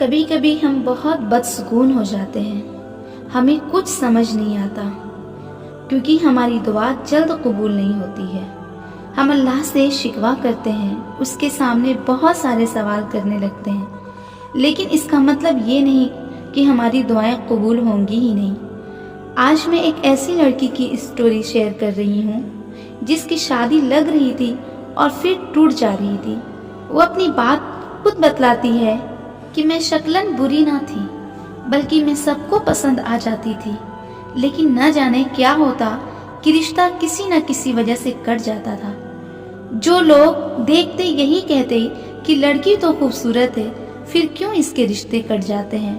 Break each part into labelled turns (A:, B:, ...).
A: کبھی کبھی ہم بہت بدسکون ہو جاتے ہیں، ہمیں کچھ سمجھ نہیں آتا کیونکہ ہماری دعا جلد قبول نہیں ہوتی ہے۔ ہم اللہ سے شکوہ کرتے ہیں، اس کے سامنے بہت سارے سوال کرنے لگتے ہیں، لیکن اس کا مطلب یہ نہیں کہ ہماری دعائیں قبول ہوں گی ہی نہیں۔ آج میں ایک ایسی لڑکی کی اسٹوری شیئر کر رہی ہوں جس کی شادی لگ رہی تھی اور پھر ٹوٹ جا رہی تھی۔ وہ اپنی بات خود بتلاتی ہے کہ میں شکلاً بری نہ تھی بلکہ میں سب کو پسند آ جاتی تھی، لیکن نہ جانے کیا ہوتا کہ رشتہ کسی نہ کسی وجہ سے کٹ جاتا تھا۔ جو لوگ دیکھتے یہی کہتے کہ لڑکی تو خوبصورت ہے، پھر کیوں اس کے رشتے کٹ جاتے ہیں۔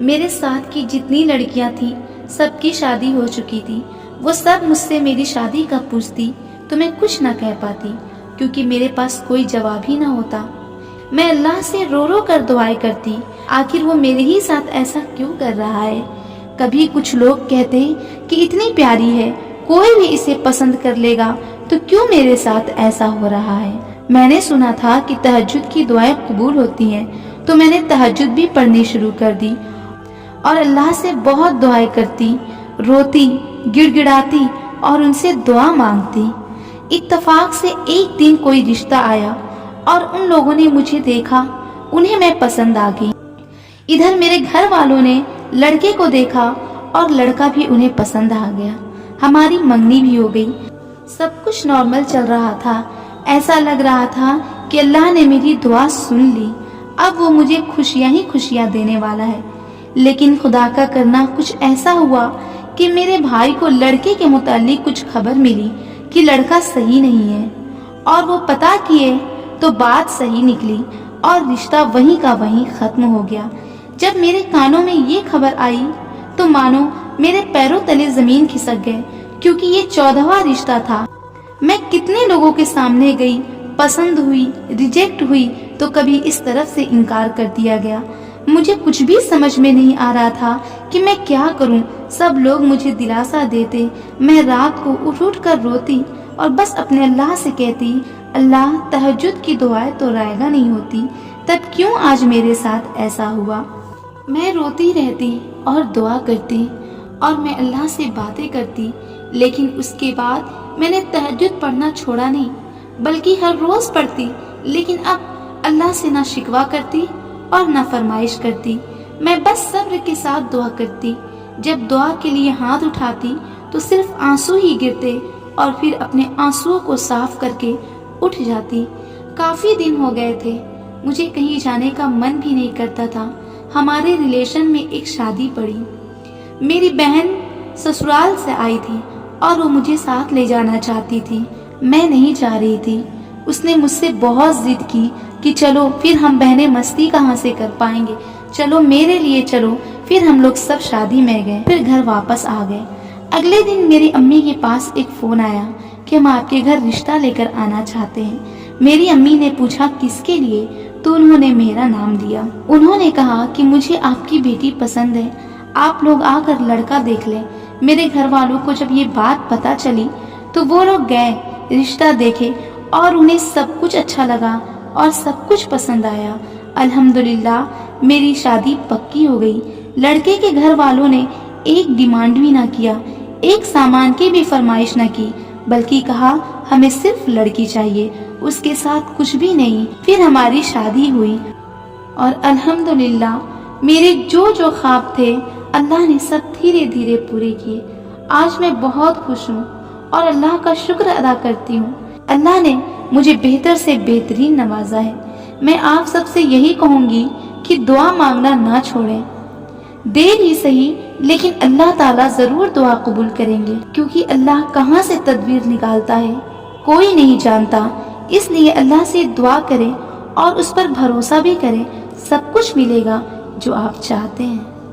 A: میرے ساتھ کی جتنی لڑکیاں تھیں سب کی شادی ہو چکی تھی۔ وہ سب مجھ سے میری شادی کب پوچھتی تو میں کچھ نہ کہہ پاتی کیونکہ میرے پاس کوئی جواب ہی نہ ہوتا۔ میں اللہ سے رو رو کر دعائیں کرتی، آخر وہ میرے ہی ساتھ ایسا کیوں کر رہا ہے۔ کبھی کچھ لوگ کہتے کہ اتنی پیاری ہے، کوئی بھی اسے پسند کر لے گا، تو کیوں میرے ساتھ ایسا ہو رہا ہے۔ میں نے سنا تھا کہ تہجد کی دعائیں قبول ہوتی ہیں، تو میں نے تہجد بھی پڑھنی شروع کر دی اور اللہ سے بہت دعائیں کرتی، روتی، گڑ گڑاتی اور ان سے دعا مانگتی۔ اتفاق سے ایک دن کوئی رشتہ آیا اور ان لوگوں نے مجھے دیکھا، انہیں میں پسند آ گئی۔ ادھر میرے گھر والوں نے لڑکے کو دیکھا اور لڑکا بھی انہیں پسند آ گیا۔ ہماری منگنی بھی ہو گئی، سب کچھ نارمل چل رہا تھا۔ ایسا لگ رہا تھا کہ اللہ نے میری دعا سن لی، اب وہ مجھے خوشیاں ہی خوشیاں دینے والا ہے۔ لیکن خدا کا کرنا کچھ ایسا ہوا کہ میرے بھائی کو لڑکے کے متعلق کچھ خبر ملی کہ لڑکا صحیح نہیں ہے، اور وہ پتہ کیے تو بات صحیح نکلی اور رشتہ وہیں کا وہیں ختم ہو گیا۔ جب میرے کانوں میں یہ خبر آئی تو مانو میرے پیروں تلے زمین کھسک گئے، کیونکہ یہ 14واں رشتہ تھا۔ میں کتنے لوگوں کے سامنے گئی، پسند ہوئی، ریجیکٹ ہوئی، تو کبھی اس طرف سے انکار کر دیا گیا۔ مجھے کچھ بھی سمجھ میں نہیں آ رہا تھا کہ میں کیا کروں۔ سب لوگ مجھے دلاسا دیتے، میں رات کو اٹھ اٹھ کر روتی اور بس اپنے اللہ سے کہتی، اللہ تہجد کی دعائیں تو رائگاں نہیں ہوتی، تب کیوں آج میرے ساتھ ایسا ہوا۔ میں روتی رہتی اور دعا کرتی اور میں اللہ سے باتیں کرتی، لیکن اس کے بعد میں نے تہجد پڑھنا چھوڑا نہیں بلکہ ہر روز پڑھتی، لیکن اب اللہ سے نہ شکوہ کرتی اور نہ فرمائش کرتی۔ میں بس صبر کے ساتھ دعا کرتی۔ جب دعا کے لیے ہاتھ اٹھاتی تو صرف آنسو ہی گرتے اور پھر اپنے آنسوؤں کو صاف کر کے اٹھ جاتی۔ کافی دن ہو گئے تھے، مجھے کہیں جانے کا من بھی نہیں کرتا تھا۔ ہمارے ریلیشن میں ایک شادی پڑی، میری بہن سسرال سے آئی تھی اور وہ مجھے ساتھ لے جانا چاہتی تھی، میں نہیں جا رہی تھی۔ اس نے مجھ سے بہت ضد کی کہ چلو، پھر ہم بہنیں مستی کہاں سے کر پائیں گے، چلو میرے لیے چلو۔ پھر ہم لوگ سب شادی میں گئے، پھر گھر واپس آ گئے۔ اگلے دن میری امی کے پاس ایک فون آیا کہ ہم آپ کے گھر رشتہ لے کر آنا چاہتے ہیں۔ میری امی نے پوچھا کس کے لیے، تو انہوں نے میرا نام لیا۔ انہوں نے کہا کہ مجھے آپ کی بیٹی پسند ہے، آپ لوگ آ کر لڑکا دیکھ لیں۔ میرے گھر والوں کو جب یہ بات پتہ چلی تو وہ لوگ گئے، رشتہ دیکھے اور انہیں سب کچھ اچھا لگا اور سب کچھ پسند آیا۔ الحمدللہ میری شادی پکی ہو گئی۔ لڑکے کے گھر والوں نے ایک ڈیمانڈ بھی نہ کیا، ایک سامان کی بھی فرمائش نہ کی، بلکہ کہا ہمیں صرف لڑکی چاہیے، اس کے ساتھ کچھ بھی نہیں۔ پھر ہماری شادی ہوئی اور الحمدللہ میرے جو خواب تھے اللہ نے سب دھیرے دھیرے پورے کیے۔ آج میں بہت خوش ہوں اور اللہ کا شکر ادا کرتی ہوں۔ اللہ نے مجھے بہتر سے بہترین نوازا ہے۔ میں آپ سب سے یہی کہوں گی کہ دعا مانگنا نہ چھوڑیں، دیر ہی صحیح لیکن اللہ تعالیٰ ضرور دعا قبول کریں گے، کیونکہ اللہ کہاں سے تدبیر نکالتا ہے کوئی نہیں جانتا۔ اس لیے اللہ سے دعا کریں اور اس پر بھروسہ بھی کریں، سب کچھ ملے گا جو آپ چاہتے ہیں۔